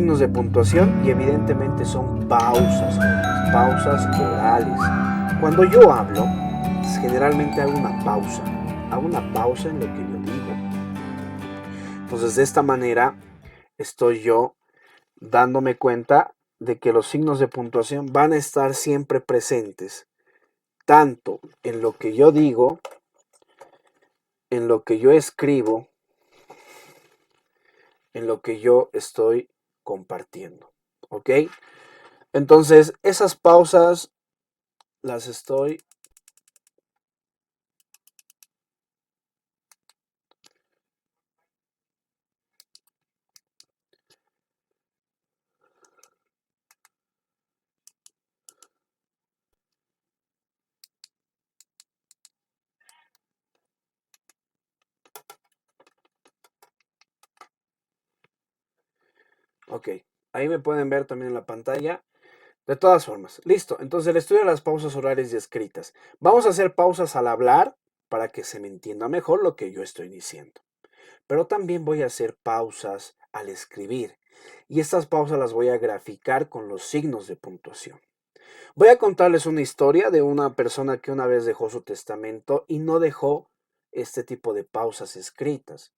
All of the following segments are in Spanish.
signos de puntuación y evidentemente son pausas orales. Cuando yo hablo, generalmente hago una pausa en lo que yo digo. Entonces, de esta manera estoy yo dándome cuenta de que los signos de puntuación van a estar siempre presentes, tanto en lo que yo digo, en lo que yo escribo, en lo que yo estoy compartiendo. ¿Ok? Entonces, esas pausas las estoy ok, ahí me pueden ver también en la pantalla. De todas formas, listo. Entonces, el estudio de las pausas orales y escritas. Vamos a hacer pausas al hablar para que se me entienda mejor lo que yo estoy diciendo. Pero también voy a hacer pausas al escribir. Y estas pausas las voy a graficar con los signos de puntuación. Voy a contarles una historia de una persona que una vez dejó su testamento y no dejó este tipo de pausas escritas,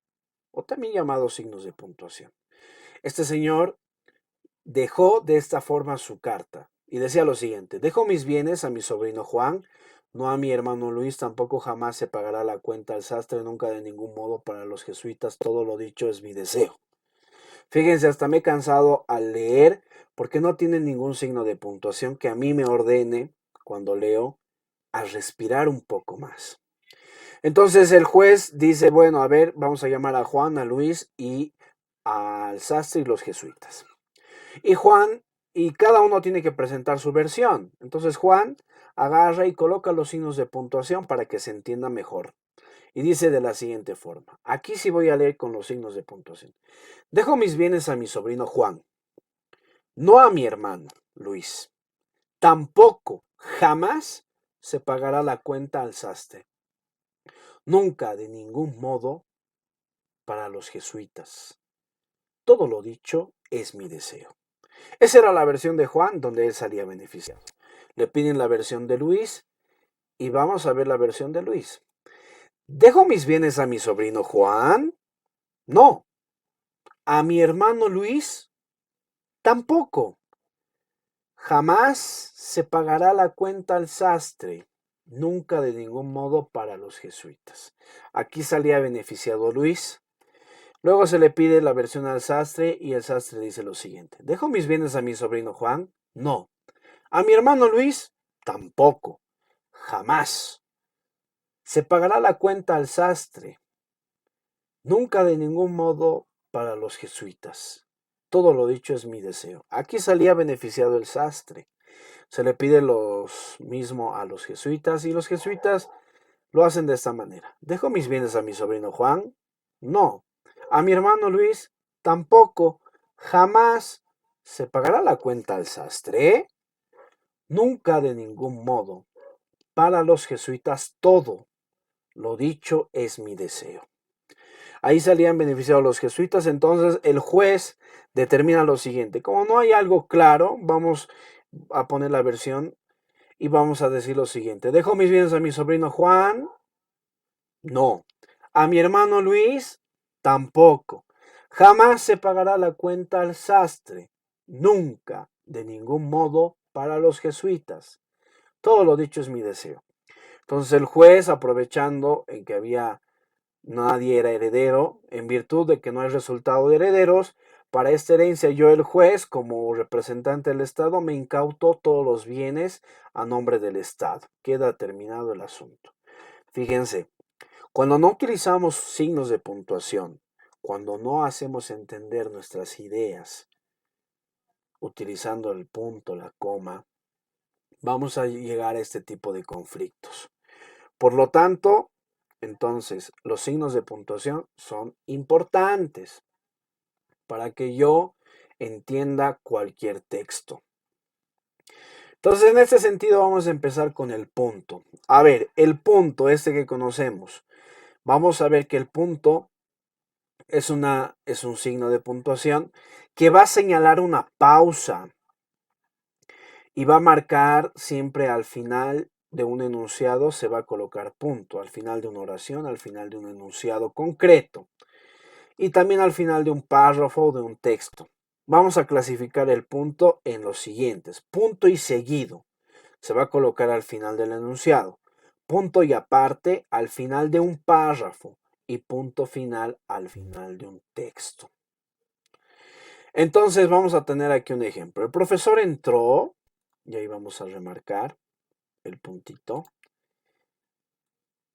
o también llamados signos de puntuación. Este señor dejó de esta forma su carta y decía lo siguiente: dejo mis bienes a mi sobrino Juan, no a mi hermano Luis, tampoco jamás se pagará la cuenta al sastre, nunca de ningún modo para los jesuitas, todo lo dicho es mi deseo. Fíjense, hasta me he cansado al leer porque no tiene ningún signo de puntuación que a mí me ordene, cuando leo, a respirar un poco más. Entonces el juez dice, bueno, a ver, vamos a llamar a Juan, a Luis y al sastre y los jesuitas. Y Juan, y cada uno tiene que presentar su versión. Entonces Juan agarra y coloca los signos de puntuación para que se entienda mejor. Y dice de la siguiente forma. Aquí sí voy a leer con los signos de puntuación. Dejo mis bienes a mi sobrino Juan, no a mi hermano Luis. Tampoco, jamás se pagará la cuenta al sastre. Nunca, de ningún modo, para los jesuitas. Todo lo dicho es mi deseo. Esa era la versión de Juan donde él salía beneficiado. Le piden la versión de Luis y vamos a ver la versión de Luis. ¿Dejo mis bienes a mi sobrino Juan? No. ¿A mi hermano Luis? Tampoco. Jamás se pagará la cuenta al sastre. Nunca de ningún modo para los jesuitas. Aquí salía beneficiado Luis. Luego se le pide la versión al sastre y el sastre dice lo siguiente. ¿Dejo mis bienes a mi sobrino Juan? No. ¿A mi hermano Luis? Tampoco. Jamás. Se pagará la cuenta al sastre. Nunca de ningún modo para los jesuitas. Todo lo dicho es mi deseo. Aquí salía beneficiado el sastre. Se le pide lo mismo a los jesuitas y los jesuitas lo hacen de esta manera. ¿Dejo mis bienes a mi sobrino Juan? No. ¿A mi hermano Luis? Tampoco. Jamás. ¿Se pagará la cuenta al sastre? Nunca de ningún modo. Para los jesuitas todo lo dicho es mi deseo. Ahí salían beneficiados los jesuitas. Entonces el juez determina lo siguiente. Como no hay algo claro, vamos a poner la versión y vamos a decir lo siguiente. ¿Dejo mis bienes a mi sobrino Juan? No. ¿A mi hermano Luis? Tampoco. Jamás se pagará la cuenta al sastre. Nunca, de ningún modo, para los jesuitas. Todo lo dicho es mi deseo. Entonces el juez, aprovechando en que nadie era heredero, en virtud de que no hay resultado de herederos, para esta herencia yo, el juez, como representante del Estado, me incauto todos los bienes a nombre del Estado. Queda terminado el asunto. Fíjense, cuando no utilizamos signos de puntuación, cuando no hacemos entender nuestras ideas utilizando el punto, la coma, vamos a llegar a este tipo de conflictos. Por lo tanto, entonces, los signos de puntuación son importantes para que yo entienda cualquier texto. Entonces, en este sentido, vamos a empezar con el punto. A ver, el punto, este que conocemos. Vamos a ver que el punto es un signo de puntuación que va a señalar una pausa y va a marcar siempre al final de un enunciado, se va a colocar punto, al final de una oración, al final de un enunciado concreto y también al final de un párrafo o de un texto. Vamos a clasificar el punto en los siguientes: punto y seguido se va a colocar al final del enunciado, punto y aparte al final de un párrafo y punto final al final de un texto. Entonces vamos a tener aquí un ejemplo. El profesor entró, y ahí vamos a remarcar el puntito,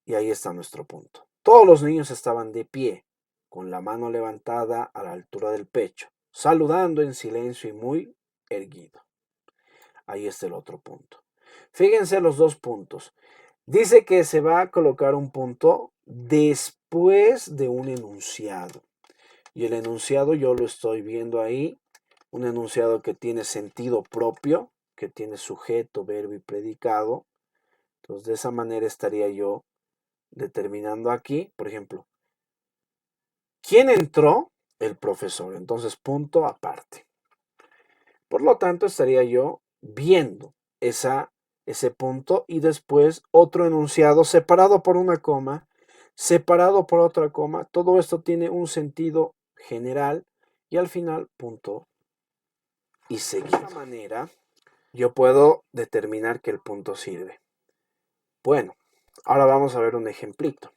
y ahí está nuestro punto. Todos los niños estaban de pie, con la mano levantada a la altura del pecho, saludando en silencio y muy erguido. Ahí está el otro punto. Fíjense los dos puntos. Dice que se va a colocar un punto después de un enunciado. Y el enunciado yo lo estoy viendo ahí, un enunciado que tiene sentido propio, que tiene sujeto, verbo y predicado. Entonces de esa manera estaría yo determinando aquí, por ejemplo, ¿quién entró? El profesor. Entonces punto aparte. Por lo tanto estaría yo viendo ese punto y después otro enunciado separado por una coma, separado por otra coma. Todo esto tiene un sentido general y al final punto y seguido. De esta manera yo puedo determinar que el punto sirve. Bueno, ahora vamos a ver un ejemplito.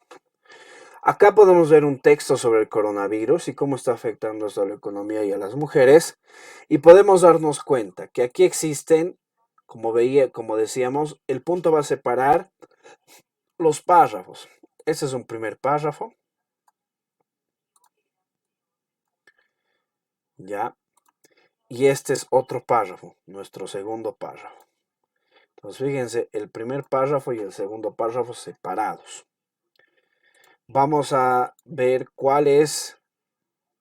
Acá podemos ver un texto sobre el coronavirus y cómo está afectando a la economía y a las mujeres. Y podemos darnos cuenta que aquí existen, como decíamos, el punto va a separar los párrafos. Este es un primer párrafo, ¿ya? Y este es otro párrafo, nuestro segundo párrafo. Entonces, fíjense, el primer párrafo y el segundo párrafo separados. Vamos a ver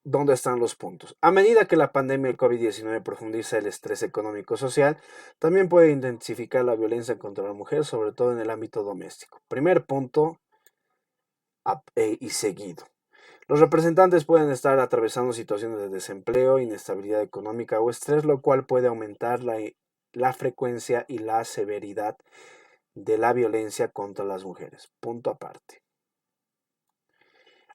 dónde están los puntos. A medida que la pandemia del COVID-19 profundiza el estrés económico-social, también puede intensificar la violencia contra la mujer, sobre todo en el ámbito doméstico. Primer punto y seguido. Los representantes pueden estar atravesando situaciones de desempleo, inestabilidad económica o estrés, lo cual puede aumentar la frecuencia y la severidad de la violencia contra las mujeres. Punto aparte.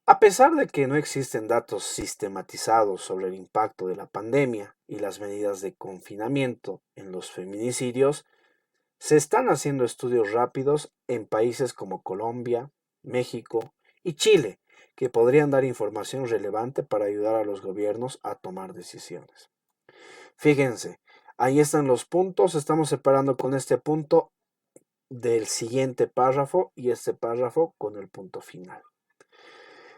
A pesar de que no existen datos sistematizados sobre el impacto de la pandemia y las medidas de confinamiento en los feminicidios, se están haciendo estudios rápidos en países como Colombia, México y Chile, que podrían dar información relevante para ayudar a los gobiernos a tomar decisiones. Fíjense, ahí están los puntos, estamos separando con este punto del siguiente párrafo y este párrafo con el punto final.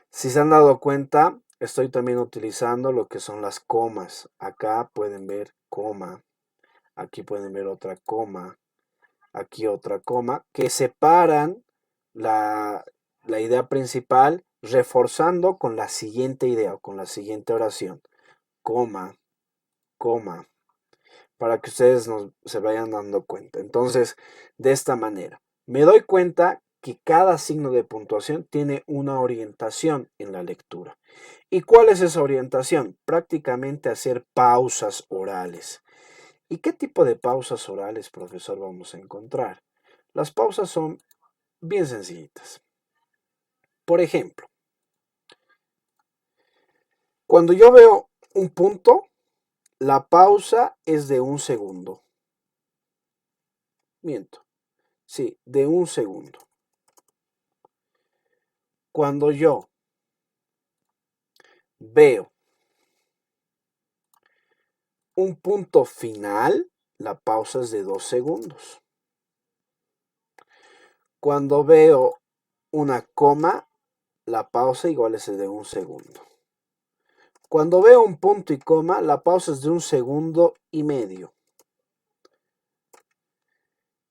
Si se han dado cuenta, estoy también utilizando lo que son las comas. Acá pueden ver coma, aquí pueden ver otra coma, aquí otra coma, que separan la, la idea principal reforzando con la siguiente idea o con la siguiente oración. Coma, coma, para que ustedes se vayan dando cuenta. Entonces, de esta manera, me doy cuenta que cada signo de puntuación tiene una orientación en la lectura. ¿Y cuál es esa orientación? Prácticamente hacer pausas orales. ¿Y qué tipo de pausas orales, profesor, vamos a encontrar? Las pausas son bien sencillitas. Por ejemplo, cuando yo veo un punto, la pausa es de un segundo. Miento. Sí, de un segundo. Cuando yo veo un punto final, la pausa es de 2 segundos. Cuando veo una coma, la pausa igual es de un segundo. Cuando veo un punto y coma, la pausa es de 1,5 segundos.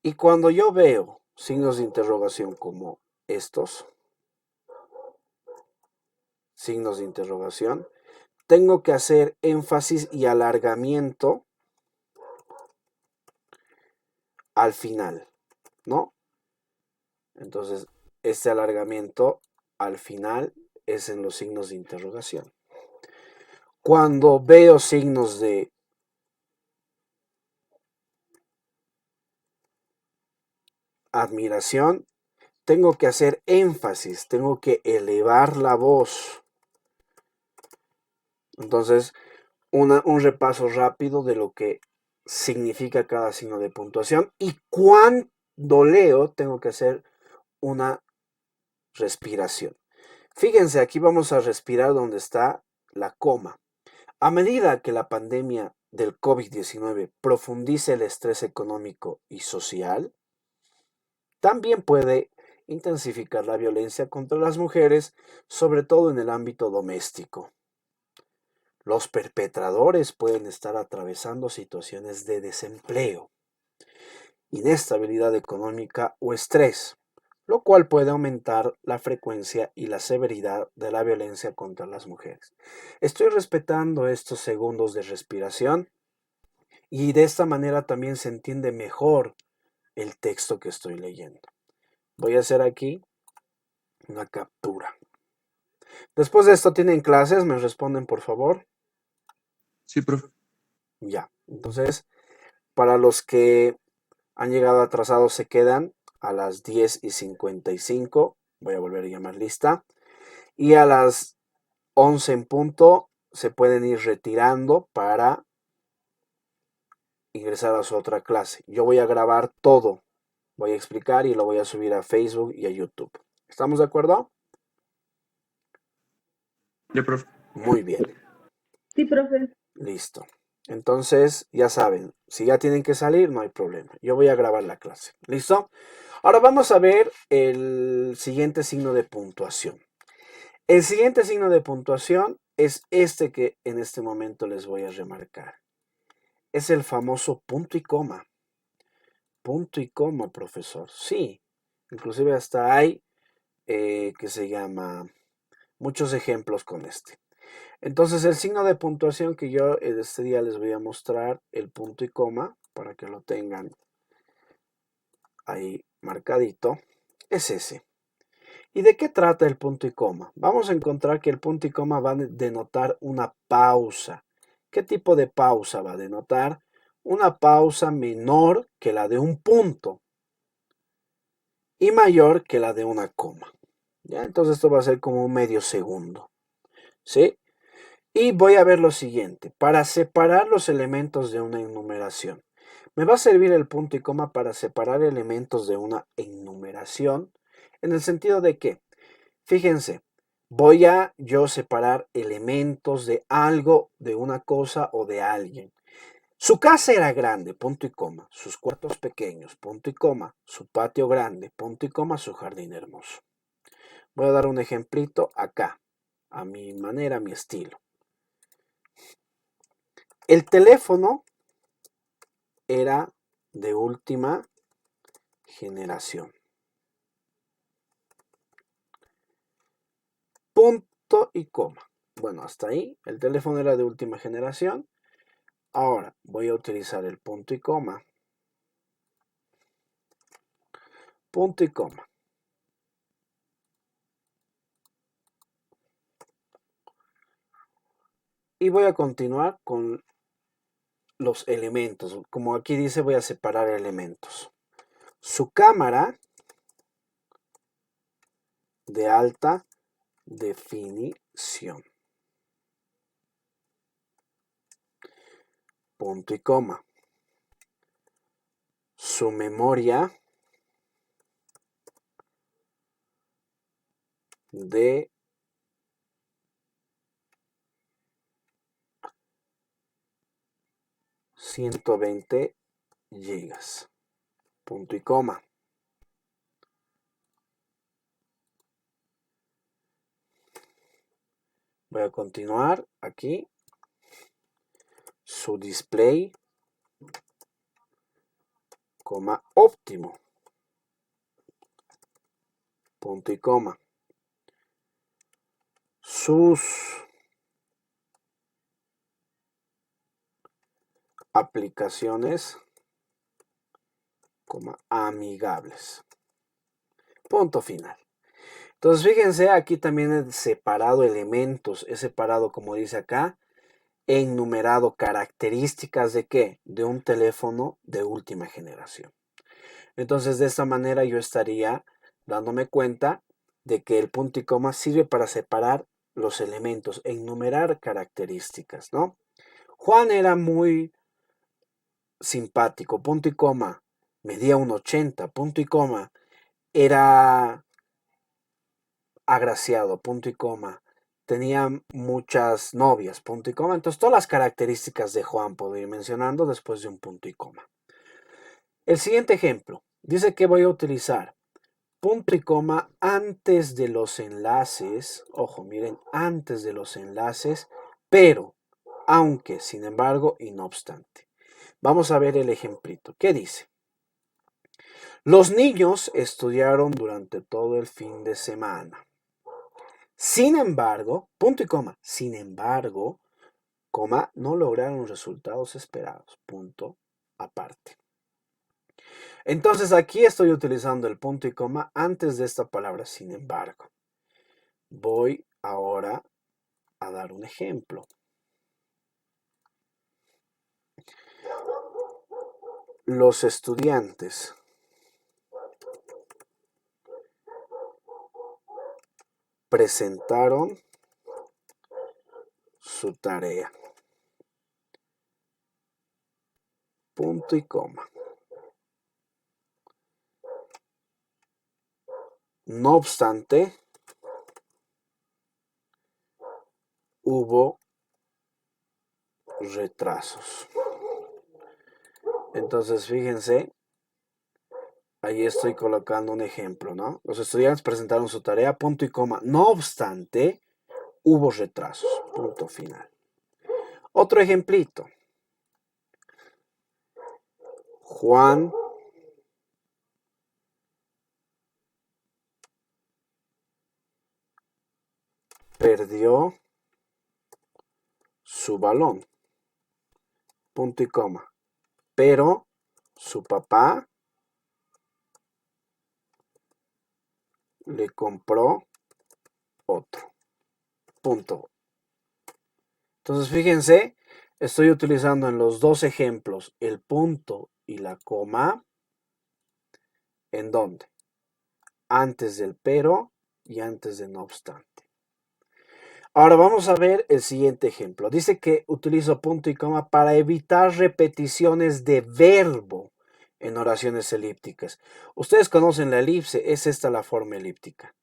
Y cuando yo veo signos de interrogación como estos, signos de interrogación, tengo que hacer énfasis y alargamiento al final, ¿no? Entonces, este alargamiento al final es en los signos de interrogación. Cuando veo signos de admiración, tengo que hacer énfasis, tengo que elevar la voz. Entonces, un repaso rápido de lo que significa cada signo de puntuación y cuando leo tengo que hacer una respiración. Fíjense, aquí vamos a respirar donde está la coma. A medida que la pandemia del COVID-19 profundice el estrés económico y social, también puede intensificar la violencia contra las mujeres, sobre todo en el ámbito doméstico. Los perpetradores pueden estar atravesando situaciones de desempleo, inestabilidad económica o estrés, lo cual puede aumentar la frecuencia y la severidad de la violencia contra las mujeres. Estoy respetando estos segundos de respiración y de esta manera también se entiende mejor el texto que estoy leyendo. Voy a hacer aquí una captura. Después de esto, ¿tienen clases? ¿Me responden, por favor? Sí, profe. Ya. Entonces, para los que han llegado atrasados, se quedan a las 10:55. Voy a volver a llamar lista. Y a las 11 en punto se pueden ir retirando para ingresar a su otra clase. Yo voy a grabar todo. Voy a explicar y lo voy a subir a Facebook y a YouTube. ¿Estamos de acuerdo? Ya, profe. Muy bien. Sí, profe. Listo. Entonces, ya saben, si ya tienen que salir, no hay problema. Yo voy a grabar la clase. ¿Listo? Ahora vamos a ver el siguiente signo de puntuación. El siguiente signo de puntuación es este que en este momento les voy a remarcar. Es el famoso punto y coma. Punto y coma, profesor. Sí. Inclusive hasta hay que se llama muchos ejemplos con este. Entonces el signo de puntuación que yo este día les voy a mostrar, el punto y coma, para que lo tengan ahí marcadito, es ese. ¿Y de qué trata el punto y coma? Vamos a encontrar que el punto y coma va a denotar una pausa. ¿Qué tipo de pausa va a denotar? Una pausa menor que la de un punto y mayor que la de una coma. ¿Ya? Entonces esto va a ser como un medio segundo. ¿Sí? Y voy a ver lo siguiente, para separar los elementos de una enumeración. Me va a servir el punto y coma para separar elementos de una enumeración, en el sentido de que, fíjense, voy a yo separar elementos de algo, de una cosa o de alguien. Su casa era grande, punto y coma, sus cuartos pequeños, punto y coma, su patio grande, punto y coma, su jardín hermoso. Voy a dar un ejemplito acá, a mi manera, a mi estilo. El teléfono era de última generación. Punto y coma. Bueno, hasta ahí. El teléfono era de última generación. Ahora voy a utilizar el punto y coma. Punto y coma. Y voy a continuar con los elementos. Como aquí dice, voy a separar elementos. Su cámara de alta definición. Punto y coma. Su memoria de 120 gigas. Punto y coma. Voy a continuar aquí. Su display, coma, óptimo. Punto y coma. Sus aplicaciones, coma, amigables. Punto final. Entonces, fíjense, aquí también he separado elementos, he separado, como dice acá, he enumerado características de qué? De un teléfono de última generación. Entonces, de esta manera yo estaría dándome cuenta de que el punto y coma sirve para separar los elementos, enumerar características, ¿no? Juan era muy simpático, punto y coma, medía 1,80, punto y coma, era agraciado, punto y coma, tenía muchas novias, punto y coma. Entonces, todas las características de Juan puedo ir mencionando después de un punto y coma. El siguiente ejemplo dice que voy a utilizar punto y coma antes de los enlaces, ojo, miren, antes de los enlaces, pero, aunque, sin embargo y no obstante. Vamos a ver el ejemplito. ¿Qué dice? Los niños estudiaron durante todo el fin de semana. Sin embargo, punto y coma, sin embargo, coma, no lograron resultados esperados, punto aparte. Entonces aquí estoy utilizando el punto y coma antes de esta palabra, sin embargo. Voy ahora a dar un ejemplo. Los estudiantes presentaron su tarea. Punto y coma. No obstante, hubo retrasos. Entonces, fíjense, ahí estoy colocando un ejemplo, ¿no? Los estudiantes presentaron su tarea, punto y coma. No obstante, hubo retrasos. Punto final. Otro ejemplito. Juan perdió su balón. Punto y coma. Pero su papá le compró otro. Punto. Entonces, fíjense, estoy utilizando en los dos ejemplos el punto y la coma. ¿En dónde? Antes del pero y antes de no obstante. Ahora vamos a ver el siguiente ejemplo. Dice que utilizo punto y coma para evitar repeticiones de verbo en oraciones elípticas. Ustedes conocen la elipse, es esta la forma elíptica.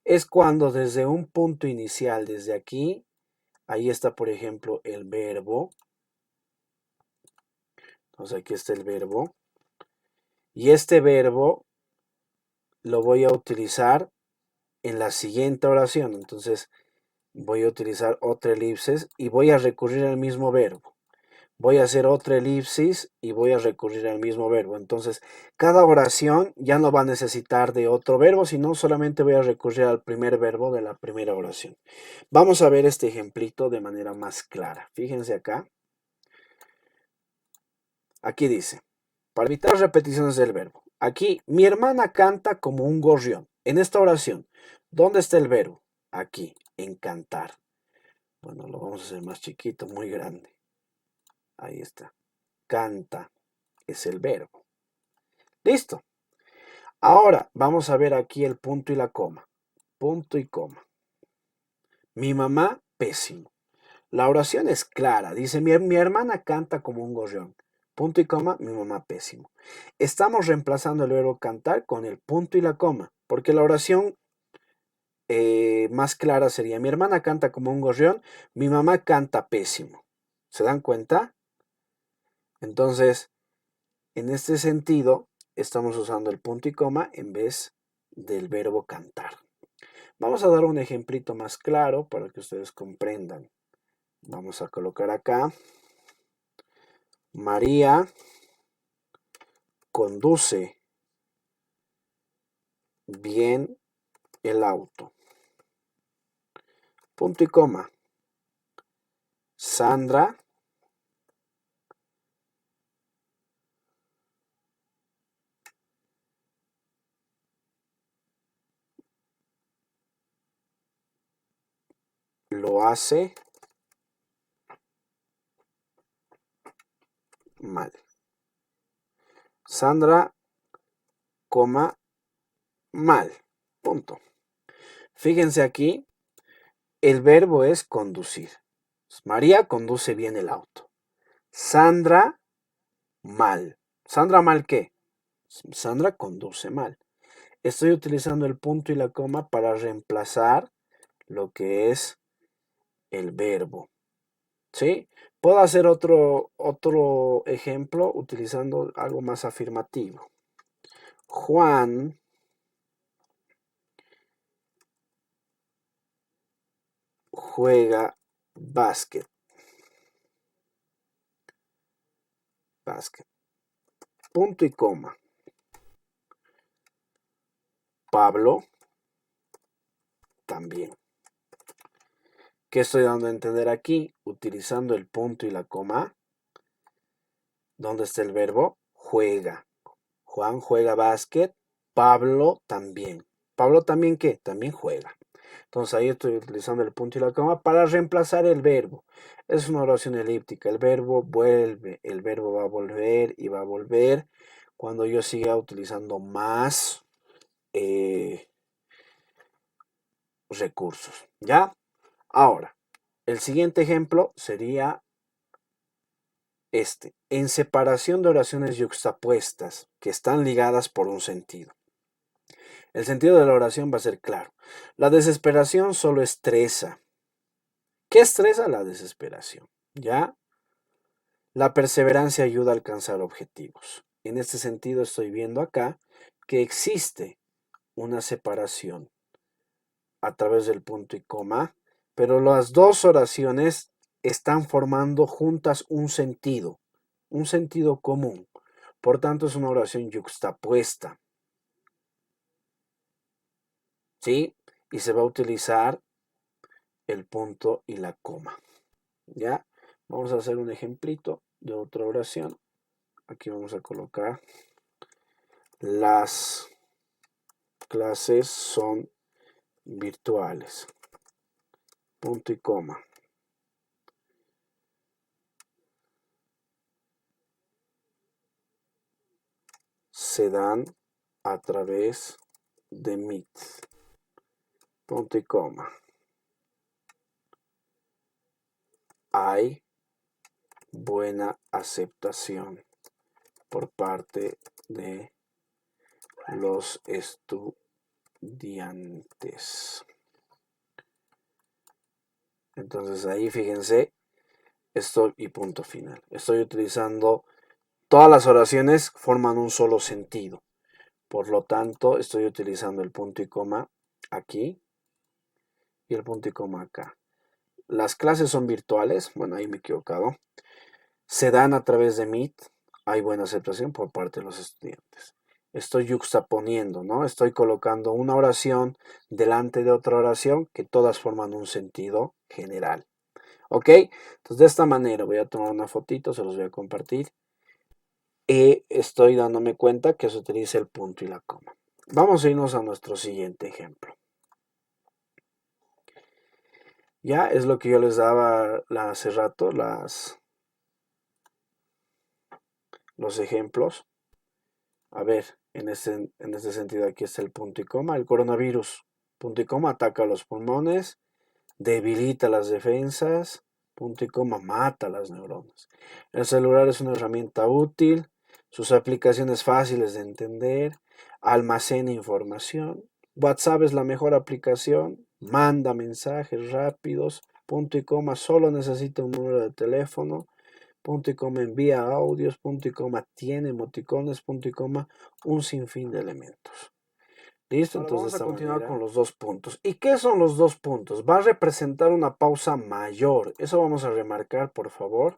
Es cuando desde un punto inicial, desde aquí, ahí está por ejemplo el verbo. Entonces aquí está el verbo. Y este verbo lo voy a utilizar en la siguiente oración. Entonces voy a utilizar otra elipsis y voy a recurrir al mismo verbo. Voy a hacer otra elipsis y voy a recurrir al mismo verbo. Entonces, cada oración ya no va a necesitar de otro verbo, sino solamente voy a recurrir al primer verbo de la primera oración. Vamos a ver este ejemplito de manera más clara. Fíjense acá. Aquí dice, para evitar repeticiones del verbo. Aquí, mi hermana canta como un gorrión. En esta oración, ¿dónde está el verbo? Aquí, en cantar. Bueno, lo vamos a hacer más chiquito, muy grande. Ahí está. Canta es el verbo. Listo. Ahora vamos a ver aquí el punto y la coma. Punto y coma. Mi mamá, pésimo. La oración es clara. Dice, mi hermana canta como un gorrión. Punto y coma, mi mamá, pésimo. Estamos reemplazando el verbo cantar con el punto y la coma. Porque la oración más clara sería, mi hermana canta como un gorrión, mi mamá canta pésimo. ¿Se dan cuenta? Entonces, en este sentido, estamos usando el punto y coma en vez del verbo cantar. Vamos a dar un ejemplito más claro para que ustedes comprendan. Vamos a colocar acá. María conduce bien el auto. Punto y coma. Sandra lo hace mal. Sandra, coma, mal. Punto. Fíjense aquí, el verbo es conducir. María conduce bien el auto. Sandra, mal. ¿Sandra mal qué? Sandra conduce mal. Estoy utilizando el punto y la coma para reemplazar lo que es el verbo. ¿Sí? Puedo hacer otro ejemplo utilizando algo más afirmativo. Juan juega básquet. Básquet. Punto y coma. Pablo también. ¿Qué estoy dando a entender aquí? Utilizando el punto y la coma. ¿Dónde está el verbo? Juega. Juan juega básquet. Pablo también. ¿Pablo también qué? También juega. Entonces ahí estoy utilizando el punto y la coma para reemplazar el verbo. Es una oración elíptica. El verbo vuelve. El verbo va a volver y va a volver cuando yo siga utilizando más recursos. ¿Ya? Ahora, el siguiente ejemplo sería este. En separación de oraciones yuxtapuestas que están ligadas por un sentido. El sentido de la oración va a ser claro. La desesperación solo estresa. ¿Qué estresa? La desesperación. ¿Ya? La perseverancia ayuda a alcanzar objetivos. En este sentido estoy viendo acá que existe una separación a través del punto y coma, pero las dos oraciones están formando juntas un sentido común. Por tanto, es una oración yuxtapuesta. ¿Sí? Y se va a utilizar el punto y la coma. ¿Ya? Vamos a hacer un ejemplito de otra oración. Aquí vamos a colocar: las clases son virtuales. Punto y coma. Se dan a través de Meet. Punto y coma. Hay buena aceptación por parte de los estudiantes. Entonces ahí fíjense, estoy y punto final. Estoy utilizando, todas las oraciones forman un solo sentido. Por lo tanto, estoy utilizando el punto y coma aquí y el punto y coma acá. Las clases son virtuales. Bueno, ahí me he equivocado. Se dan a través de Meet. Hay buena aceptación por parte de los estudiantes. Estoy yuxtaponiendo, ¿no? Estoy colocando una oración delante de otra oración que todas forman un sentido general. ¿Ok? Entonces, de esta manera voy a tomar una fotito, se los voy a compartir. Y estoy dándome cuenta que se utiliza el punto y la coma. Vamos a irnos a nuestro siguiente ejemplo. Ya es lo que yo les daba hace rato, los ejemplos. A ver, en este sentido aquí está el punto y coma. El coronavirus, punto y coma, ataca los pulmones, debilita las defensas, punto y coma, mata las neuronas. El celular es una herramienta útil, sus aplicaciones fáciles de entender, almacena información. WhatsApp es la mejor aplicación, manda mensajes rápidos, punto y coma, solo necesita un número de teléfono, punto y coma, envía audios, punto y coma, tiene emoticones, punto y coma, un sinfín de elementos. ¿Listo? Ahora Entonces vamos a continuar con los 2 puntos. ¿Y qué son los 2 puntos? Va a representar una pausa mayor. Eso vamos a remarcar, por favor.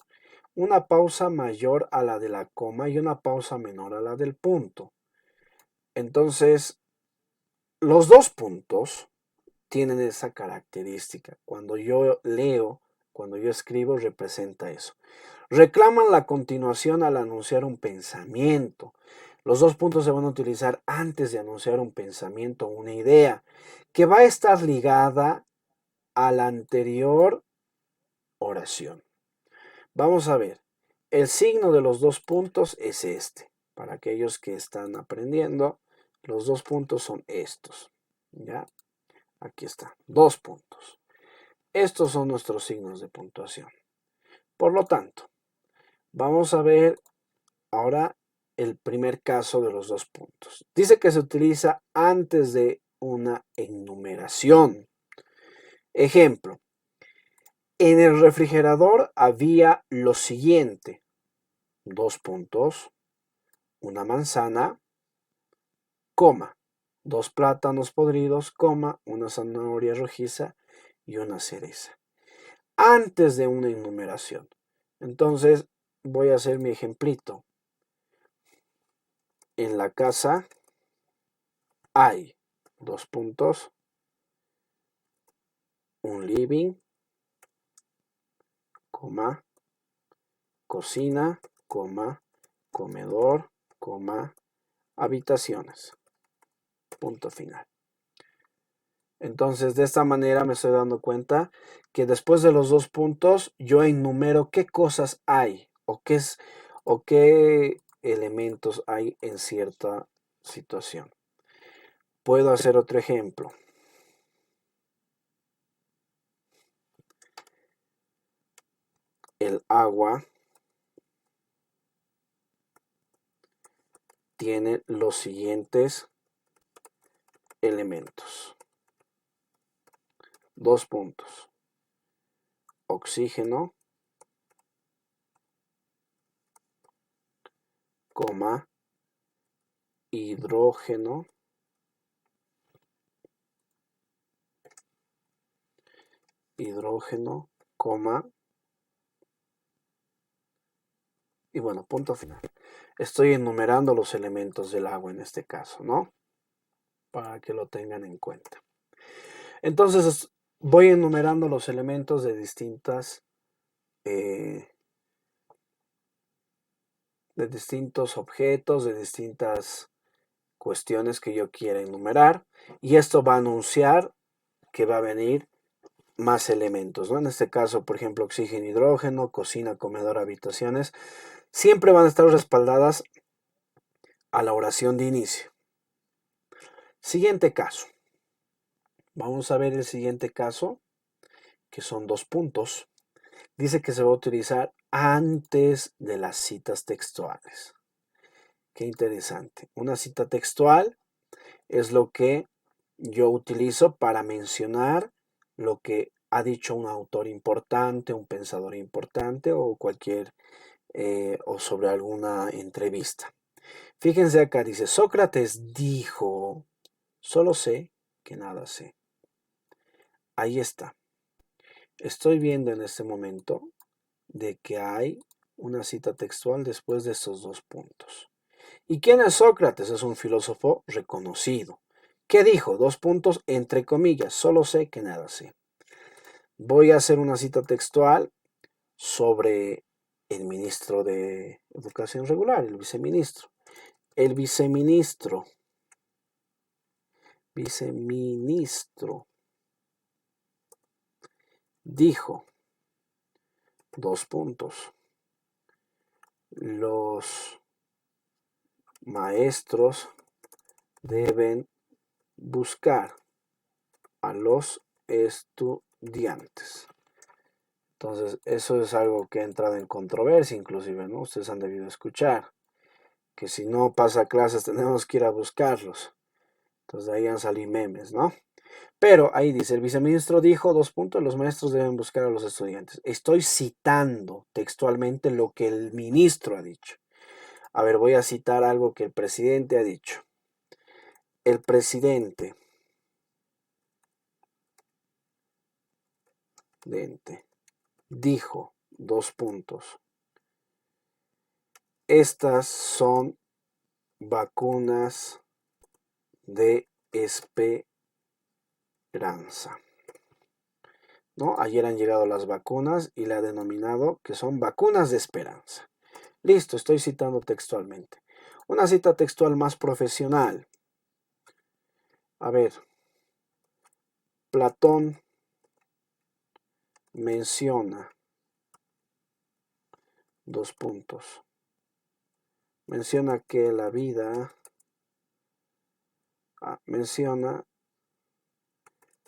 Una pausa mayor a la de la coma y una pausa menor a la del punto. Entonces, los 2 puntos tienen esa característica. Cuando yo leo, cuando yo escribo, representa eso. Reclaman la continuación al anunciar un pensamiento. Los 2 puntos se van a utilizar antes de anunciar un pensamiento o una idea que va a estar ligada a la anterior oración. Vamos a ver, el signo de los 2 puntos es este. Para aquellos que están aprendiendo, los 2 puntos son estos. ¿Ya? Aquí está, 2 puntos. Estos son nuestros signos de puntuación. Por lo tanto, vamos a ver ahora el primer caso de los 2 puntos. Dice que se utiliza antes de una enumeración. Ejemplo, en el refrigerador había lo siguiente: 2 puntos, una manzana, coma, 2 plátanos podridos, coma, una zanahoria rojiza y una cereza. Antes de una enumeración. Entonces, voy a hacer mi ejemplito. En la casa hay 2 puntos, un living, coma, cocina, coma, comedor, coma, habitaciones. Punto final. Entonces, de esta manera me estoy dando cuenta que después de los 2 puntos, yo enumero qué cosas hay o qué elementos hay en cierta situación. Puedo hacer otro ejemplo. El agua tiene los siguientes elementos. 2 puntos. Oxígeno, coma, hidrógeno, coma, y bueno, punto final. Estoy enumerando los elementos del agua en este caso, ¿no? Para que lo tengan en cuenta. Entonces, voy enumerando los elementos de distintos objetos, de distintas cuestiones que yo quiera enumerar, y esto va a anunciar que va a venir más elementos, ¿no? En este caso, por ejemplo, oxígeno, hidrógeno, cocina, comedor, habitaciones, siempre van a estar respaldadas a la oración de inicio. Siguiente caso. Vamos a ver el siguiente caso, que son 2 puntos. Dice que se va a utilizar antes de las citas textuales. Qué interesante. Una cita textual es lo que yo utilizo para mencionar lo que ha dicho un autor importante, un pensador importante o o sobre alguna entrevista. Fíjense acá, dice, Sócrates dijo, solo sé que nada sé. Ahí está. Estoy viendo en este momento de que hay una cita textual después de estos 2 puntos. ¿Y quién es Sócrates? Es un filósofo reconocido. ¿Qué dijo? 2 puntos, entre comillas, solo sé que nada sé. Voy a hacer una cita textual sobre el ministro de Educación Regular, el viceministro. El viceministro dijo, 2 puntos, los maestros deben buscar a los estudiantes. Entonces, eso es algo que ha entrado en controversia, inclusive, ¿no? Ustedes han debido escuchar que si no pasa clases tenemos que ir a buscarlos. Entonces, de ahí han salido memes, ¿no? Pero ahí dice, el viceministro dijo, 2 puntos, los maestros deben buscar a los estudiantes. Estoy citando textualmente lo que el ministro ha dicho. A ver, voy a citar algo que el presidente ha dicho. El presidente dijo, 2 puntos, estas son vacunas de esperanza. ¿No? Ayer han llegado las vacunas y le ha denominado que son vacunas de esperanza. Listo, estoy citando textualmente. Una cita textual más profesional. A ver, Platón menciona, dos puntos, menciona que la vida, menciona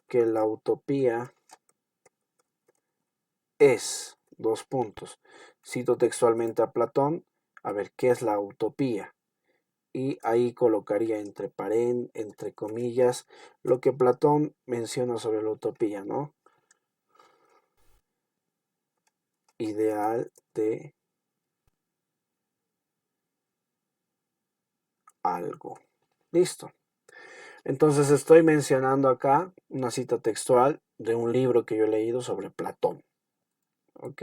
que la utopía es, dos puntos. Cito textualmente a Platón, a ver, ¿qué es la utopía? Y ahí colocaría entre comillas, lo que Platón menciona sobre la utopía, ¿no? Ideal de algo. Listo. Entonces estoy mencionando acá una cita textual de un libro que yo he leído sobre Platón. ¿Ok?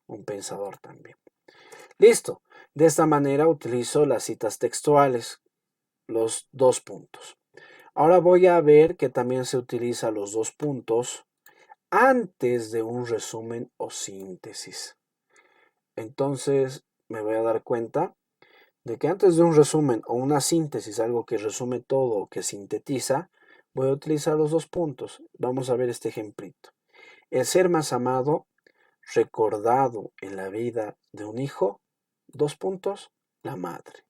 Un pensador también. Listo. De esta manera utilizo las citas textuales, los dos puntos. Ahora voy a ver que también se utiliza los dos puntos antes de un resumen o síntesis. Entonces me voy a dar cuenta de que antes de un resumen o una síntesis, algo que resume todo o que sintetiza, voy a utilizar los dos puntos. Vamos a ver este ejemplito. El ser más amado, recordado en la vida de un hijo, dos puntos, la madre.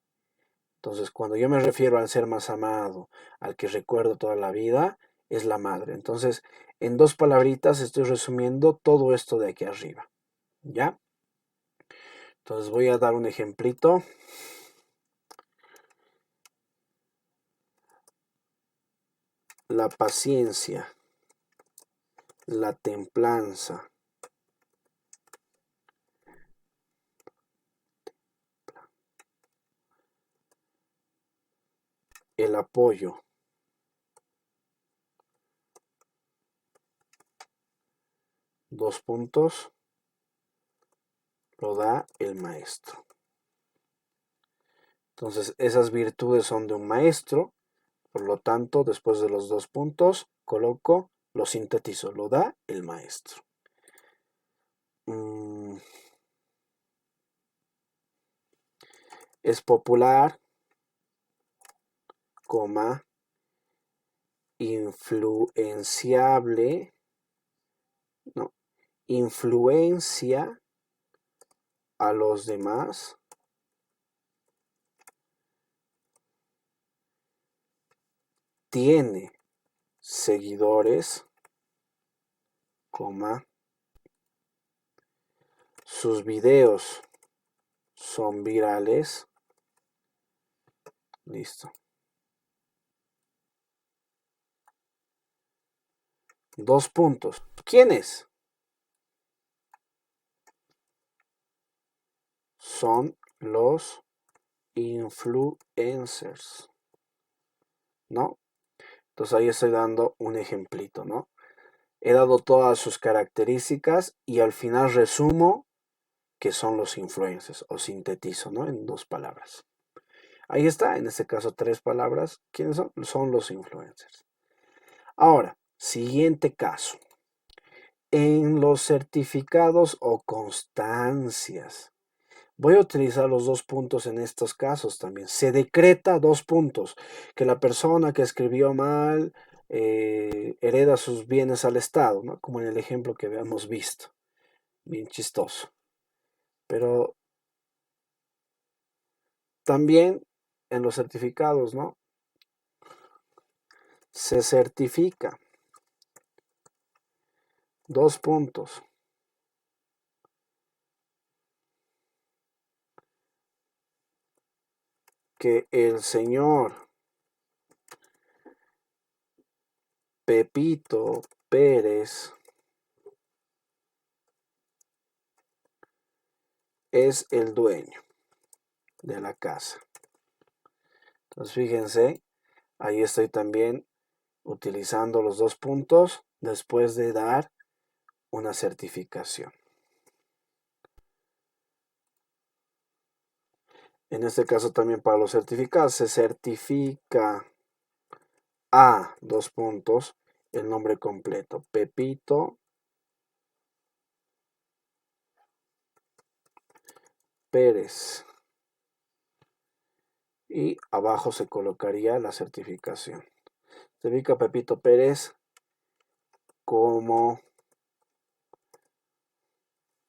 Entonces, cuando yo me refiero al ser más amado, al que recuerdo toda la vida, es la madre. Entonces, en dos palabritas estoy resumiendo todo esto de aquí arriba. ¿Ya? Entonces voy a dar un ejemplito. La paciencia, la templanza, el apoyo, dos puntos, lo da el maestro. Entonces, esas virtudes son de un maestro, por lo tanto, después de los dos puntos, coloco, lo sintetizo, lo da el maestro. Es popular, coma, influenciable, no, influencia a los demás, tiene seguidores, coma, sus videos son virales, listo. Dos puntos. ¿Quién es? Son los influencers, ¿no? Entonces ahí estoy dando un ejemplito, ¿no? He dado todas sus características y al final resumo que son los influencers o sintetizo, ¿no? En dos palabras. Ahí está, en este caso tres palabras. ¿Quiénes son? Son los influencers. Ahora, siguiente caso. En los certificados o constancias. Voy a utilizar los dos puntos en estos casos también. Se decreta dos puntos, que la persona que escribió mal hereda sus bienes al Estado, ¿no? Como en el ejemplo que habíamos visto. Bien chistoso. Pero también en los certificados, ¿no? Se certifica. Dos puntos. Que el señor Pepito Pérez es el dueño de la casa. Entonces fíjense, ahí estoy también utilizando los dos puntos después de dar una certificación. En este caso también para los certificados se certifica a dos puntos el nombre completo, Pepito Pérez. Y abajo se colocaría la certificación. Certifica Pepito Pérez como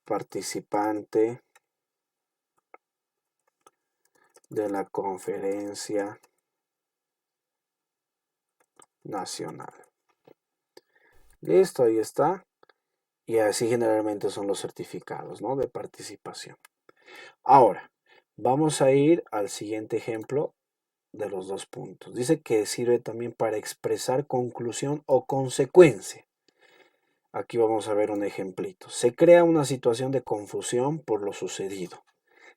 participante de la conferencia nacional. Listo, ahí está. Y así generalmente son los certificados, ¿no? De participación. Ahora, vamos a ir al siguiente ejemplo de los 2 puntos. Dice que sirve también para expresar conclusión o consecuencia. Aquí vamos a ver un ejemplito. Se crea una situación de confusión por lo sucedido.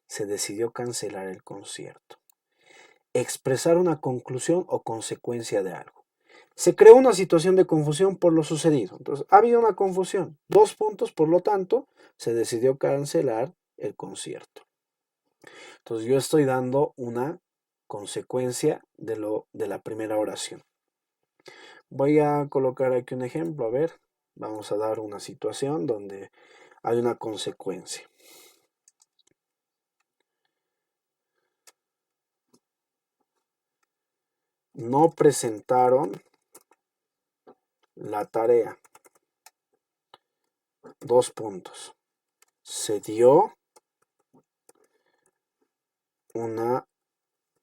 Se decidió cancelar el concierto. Expresar una conclusión o consecuencia de algo. Se creó una situación de confusión por lo sucedido. Entonces, ha habido una confusión. 2 puntos, por lo tanto, se decidió cancelar el concierto. Entonces, yo estoy dando una consecuencia de la primera oración. Voy a colocar aquí un ejemplo. A ver, vamos a dar una situación donde hay una consecuencia. No presentaron la tarea. 2 puntos. Se dio una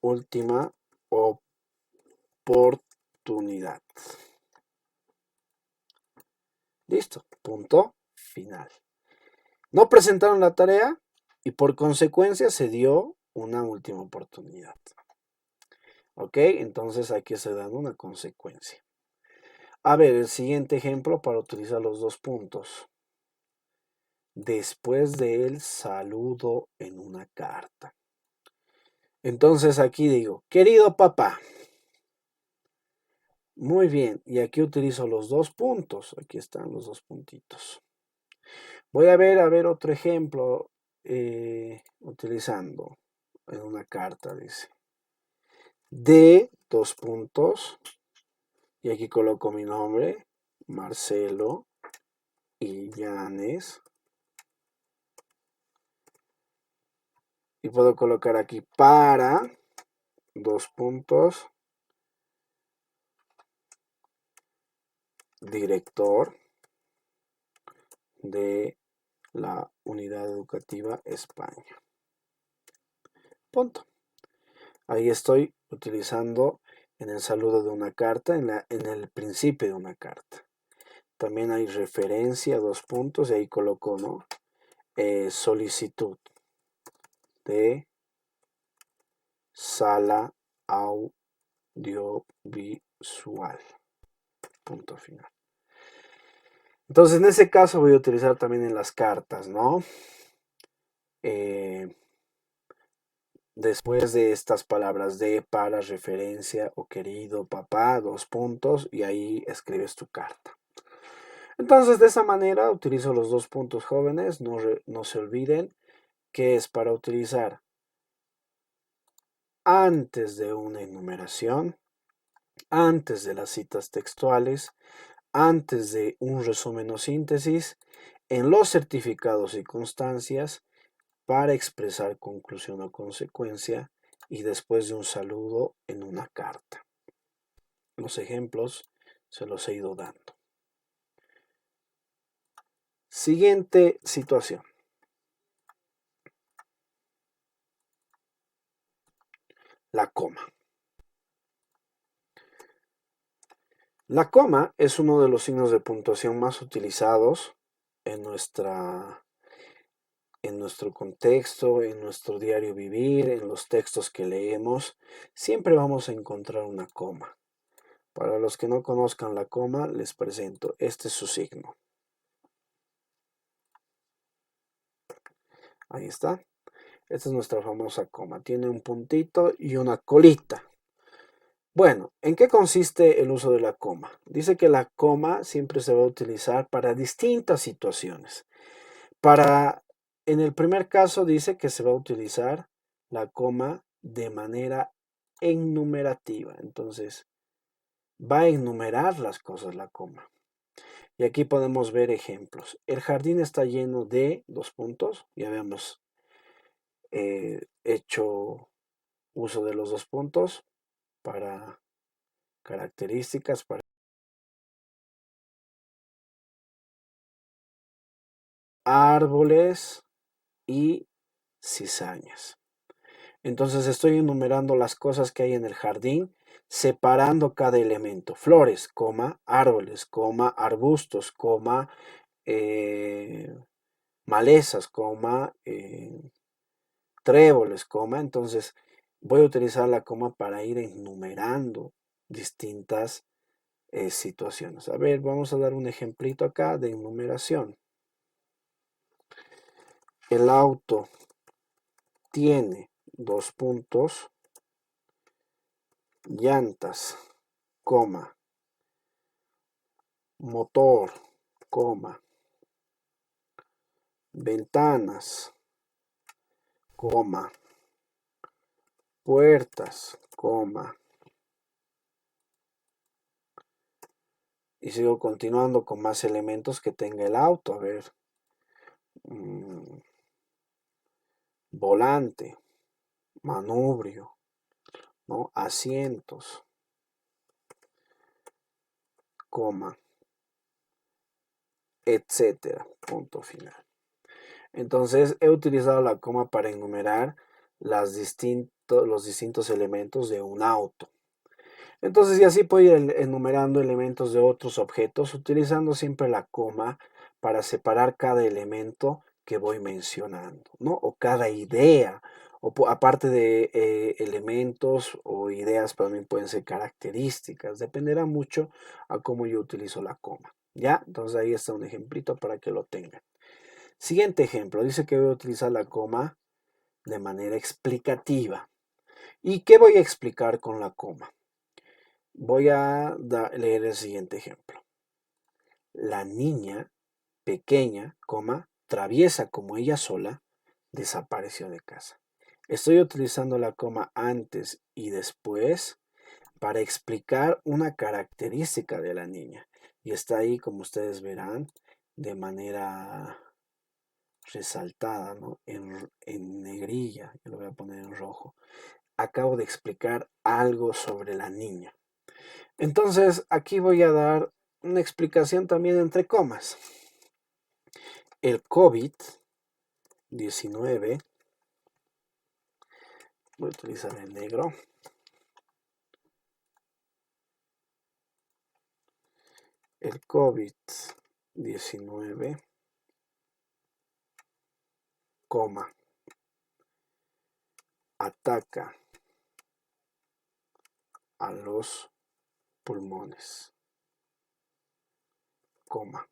última oportunidad. Listo, punto final. No presentaron la tarea y por consecuencia se dio una última oportunidad. ¿Ok? Entonces aquí se da una consecuencia. A ver, el siguiente ejemplo para utilizar los 2 puntos. Después del saludo en una carta. Entonces aquí digo, querido papá. Muy bien, y aquí utilizo los 2 puntos. Aquí están los 2 puntitos. Voy a ver otro ejemplo utilizando en una carta, dice. De 2 puntos. Y aquí coloco mi nombre, Marcelo Illanes. Y puedo colocar aquí para 2 puntos. Director de la Unidad Educativa España. Punto. Ahí estoy utilizando en el saludo de una carta, en el principio de una carta. También hay referencia, 2 puntos, y ahí coloco, ¿no? Solicitud de sala audiovisual. Punto final. Entonces, en ese caso voy a utilizar también en las cartas, ¿no? Después de estas palabras de, para, referencia o querido papá, 2 puntos, y ahí escribes tu carta. Entonces, de esa manera utilizo los 2 puntos jóvenes. No se olviden que es para utilizar antes de una enumeración, antes de las citas textuales, antes de un resumen o síntesis, en los certificados y constancias, para expresar conclusión o consecuencia, y después de un saludo en una carta. Los ejemplos se los he ido dando. Siguiente situación. La coma. La coma es uno de los signos de puntuación más utilizados en nuestro contexto, en nuestro diario vivir, en los textos que leemos. Siempre vamos a encontrar una coma. Para los que no conozcan la coma, les presento. Este es su signo. Ahí está. Esta es nuestra famosa coma. Tiene un puntito y una colita. Bueno, ¿en qué consiste el uso de la coma? Dice que la coma siempre se va a utilizar para distintas situaciones. En el primer caso dice que se va a utilizar la coma de manera enumerativa. Entonces, va a enumerar las cosas la coma. Y aquí podemos ver ejemplos. El jardín está lleno de 2 puntos. Ya habíamos hecho uso de los 2 puntos para características, para árboles y cizañas. Entonces estoy enumerando las cosas que hay en el jardín, separando cada elemento. Flores, coma, árboles, coma, arbustos, coma, malezas, coma, tréboles, coma. Entonces voy a utilizar la coma para ir enumerando distintas situaciones. A ver, vamos a dar un ejemplito acá de enumeración. El auto tiene 2 puntos, llantas, coma, motor, coma, ventanas, coma, puertas, coma. Y sigo continuando con más elementos que tenga el auto. A ver. Volante, manubrio, ¿no? Asientos, coma, etcétera. Punto final. Entonces he utilizado la coma para enumerar los distintos elementos de un auto. Entonces, y así puedo ir enumerando elementos de otros objetos, utilizando siempre la coma para separar cada elemento que voy mencionando, ¿no? O cada idea, o aparte de elementos o ideas, también pueden ser características, dependerá mucho a cómo yo utilizo la coma, ¿ya? Entonces ahí está un ejemplito para que lo tengan. Siguiente ejemplo, dice que voy a utilizar la coma de manera explicativa. ¿Y qué voy a explicar con la coma? Voy a leer el siguiente ejemplo. La niña pequeña, coma, traviesa como ella sola, desapareció de casa. Estoy utilizando la coma antes y después para explicar una característica de la niña. Y está ahí, como ustedes verán, de manera resaltada, ¿no? En negrilla, yo lo voy a poner en rojo. Acabo de explicar algo sobre la niña. Entonces, aquí voy a dar una explicación también entre comas. El COVID-19, voy a utilizar el negro. El COVID-19, coma, ataca a los pulmones, coma.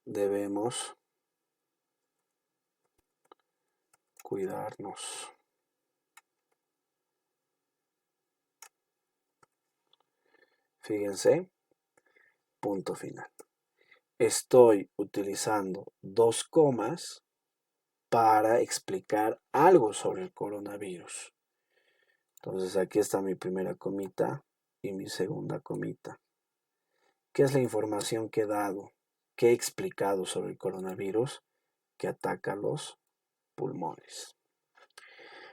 Debemos cuidarnos. Fíjense, punto final. Estoy utilizando 2 comas para explicar algo sobre el coronavirus. Entonces aquí está mi primera comita y mi segunda comita. ¿Qué es la información que he dado, que he explicado sobre el coronavirus que ataca los pulmones?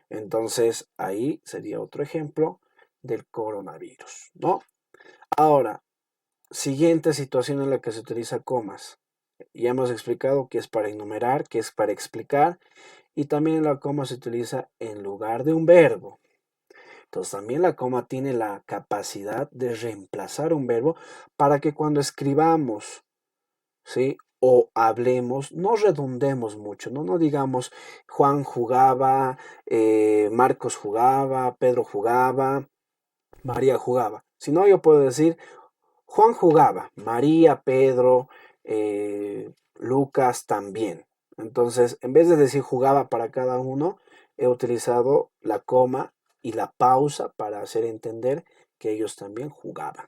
Entonces ahí sería otro ejemplo del coronavirus, ¿no? Ahora, siguiente situación en la que se utiliza comas. Ya hemos explicado que es para enumerar, que es para explicar, y también la coma se utiliza en lugar de un verbo. Entonces también la coma tiene la capacidad de reemplazar un verbo para que cuando escribamos, ¿sí? O hablemos, no redundemos mucho, no digamos Juan jugaba, Marcos jugaba, Pedro jugaba, María jugaba. Sino yo puedo decir Juan jugaba, María, Pedro, Lucas también. Entonces, en vez de decir jugaba para cada uno, he utilizado la coma y la pausa para hacer entender que ellos también jugaban.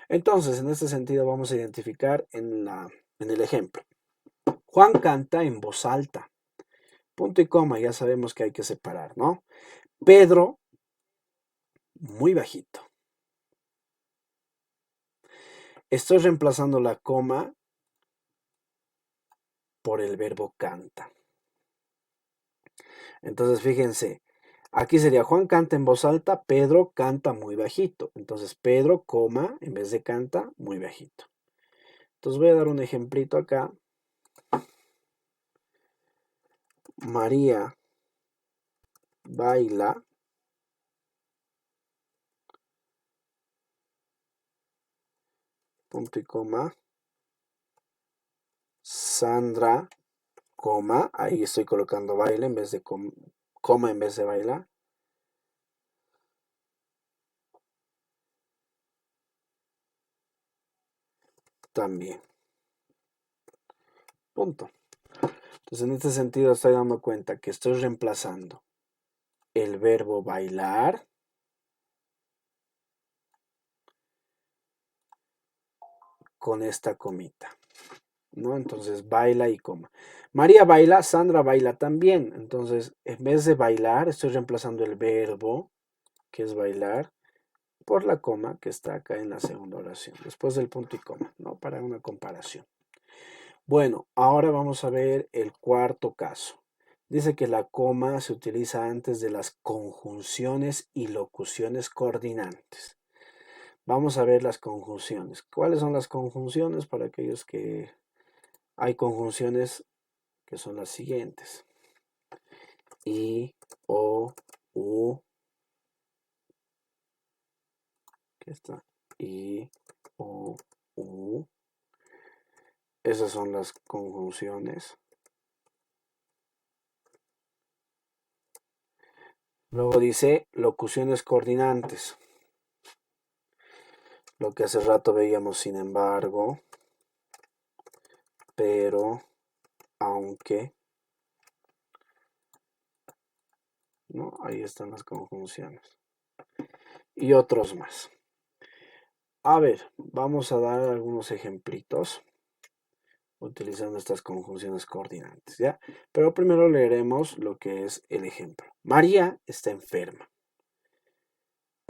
Entonces, en este sentido vamos a identificar en el ejemplo. Juan canta en voz alta. Punto y coma, ya sabemos que hay que separar, ¿no? Pedro, muy bajito. Estoy reemplazando la coma por el verbo canta. Entonces, fíjense, aquí sería Juan canta en voz alta, Pedro canta muy bajito. Entonces, Pedro, coma, en vez de canta, muy bajito. Entonces voy a dar un ejemplito acá. María baila punto y coma. Sandra, coma, ahí estoy colocando baila en vez de coma en vez de baila. También. Punto. Entonces en este sentido estoy dando cuenta que estoy reemplazando el verbo bailar con esta comita, ¿no? Entonces baila y coma. María baila, Sandra baila también. Entonces en vez de bailar estoy reemplazando el verbo, que es bailar, por la coma que está acá en la segunda oración, después del punto y coma, ¿no? Para una comparación. Bueno, ahora vamos a ver el cuarto caso. Dice que la coma se utiliza antes de las conjunciones y locuciones coordinantes. Vamos a ver las conjunciones. ¿Cuáles son las conjunciones? Para aquellos que hay conjunciones que son las siguientes. I, O, U. Aquí está. I, O, U. Esas son las conjunciones. Luego dice locuciones coordinantes. Lo que hace rato veíamos, sin embargo, pero, aunque, ¿no? Ahí están las conjunciones. Y otros más. A ver, vamos a dar algunos ejemplitos utilizando estas conjunciones coordinantes, ¿ya? Pero primero leeremos lo que es el ejemplo. María está enferma,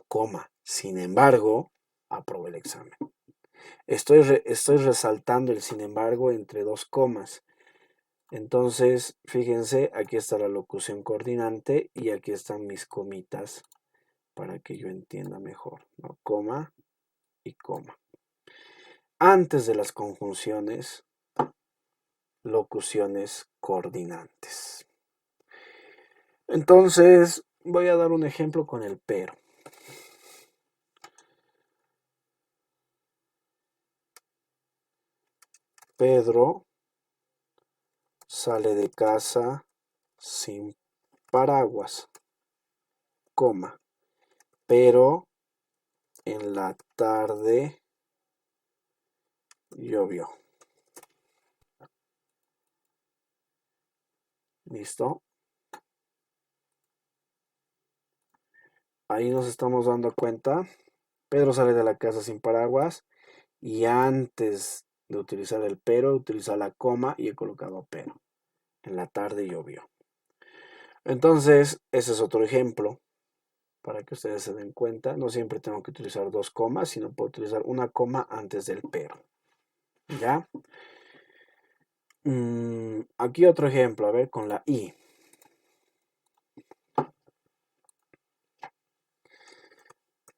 coma, sin embargo, aprobó el examen. Estoy resaltando el sin embargo entre dos comas. Entonces, fíjense, aquí está la locución coordinante y aquí están mis comitas para que yo entienda mejor, ¿no? Coma y coma. Antes de las conjunciones, locuciones coordinantes. Entonces, voy a dar un ejemplo con el pero. Pedro sale de casa sin paraguas, coma, pero en la tarde llovió. ¿Listo? Ahí nos estamos dando cuenta. Pedro sale de la casa sin paraguas y antes de utilizar el pero, utiliza la coma y he colocado pero. En la tarde llovió. Entonces, ese es otro ejemplo para que ustedes se den cuenta. No siempre tengo que utilizar dos comas, sino puedo utilizar una coma antes del pero. ¿Ya? Aquí otro ejemplo, a ver, con la I.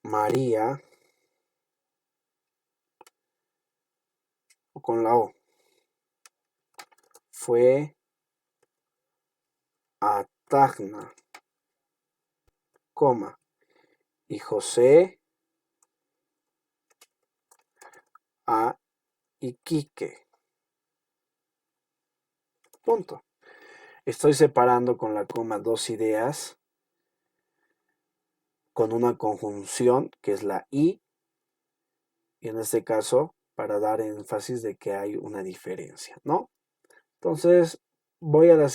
María, o con la O, fue a Tacna, coma, y José a Iquique. Punto. Estoy separando con la coma dos ideas con una conjunción que es la I, y en este caso para dar énfasis de que hay una diferencia, ¿no? Entonces voy a al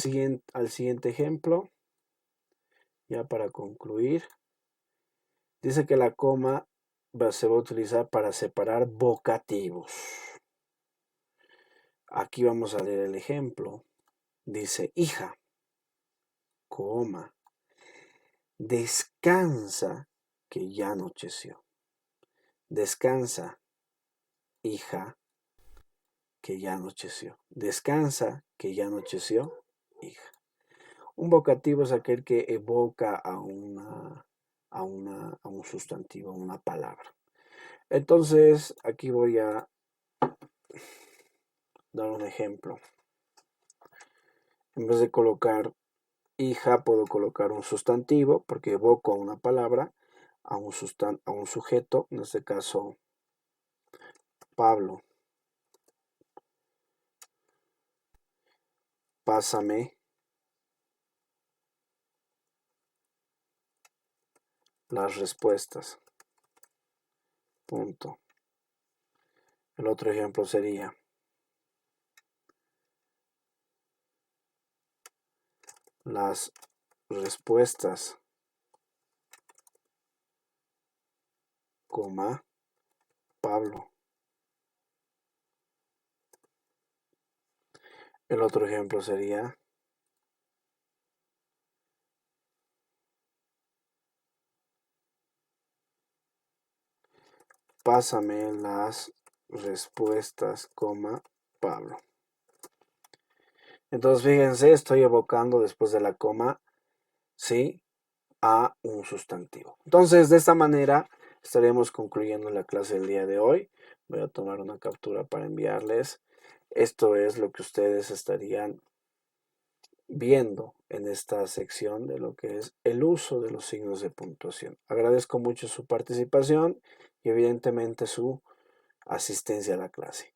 siguiente ejemplo, ya para concluir. Dice que la coma se va a utilizar para separar vocativos. Aquí vamos a leer el ejemplo. Dice, hija, coma, descansa que ya anocheció. Descansa, hija, que ya anocheció. Descansa que ya anocheció, hija. Un vocativo es aquel que evoca a un sustantivo, a una palabra. Entonces, aquí voy a dar un ejemplo. En vez de colocar hija, puedo colocar un sustantivo, porque evoco a una palabra, a un sujeto, en este caso, Pablo. Pásame las respuestas. Punto. El otro ejemplo sería: las respuestas, coma, Pablo. El otro ejemplo sería: pásame las respuestas, coma, Pablo. Entonces, fíjense, estoy evocando después de la coma, ¿sí?, a un sustantivo. Entonces, de esta manera estaremos concluyendo la clase del día de hoy. Voy a tomar una captura para enviarles. Esto es lo que ustedes estarían viendo en esta sección de lo que es el uso de los signos de puntuación. Agradezco mucho su participación y evidentemente su asistencia a la clase.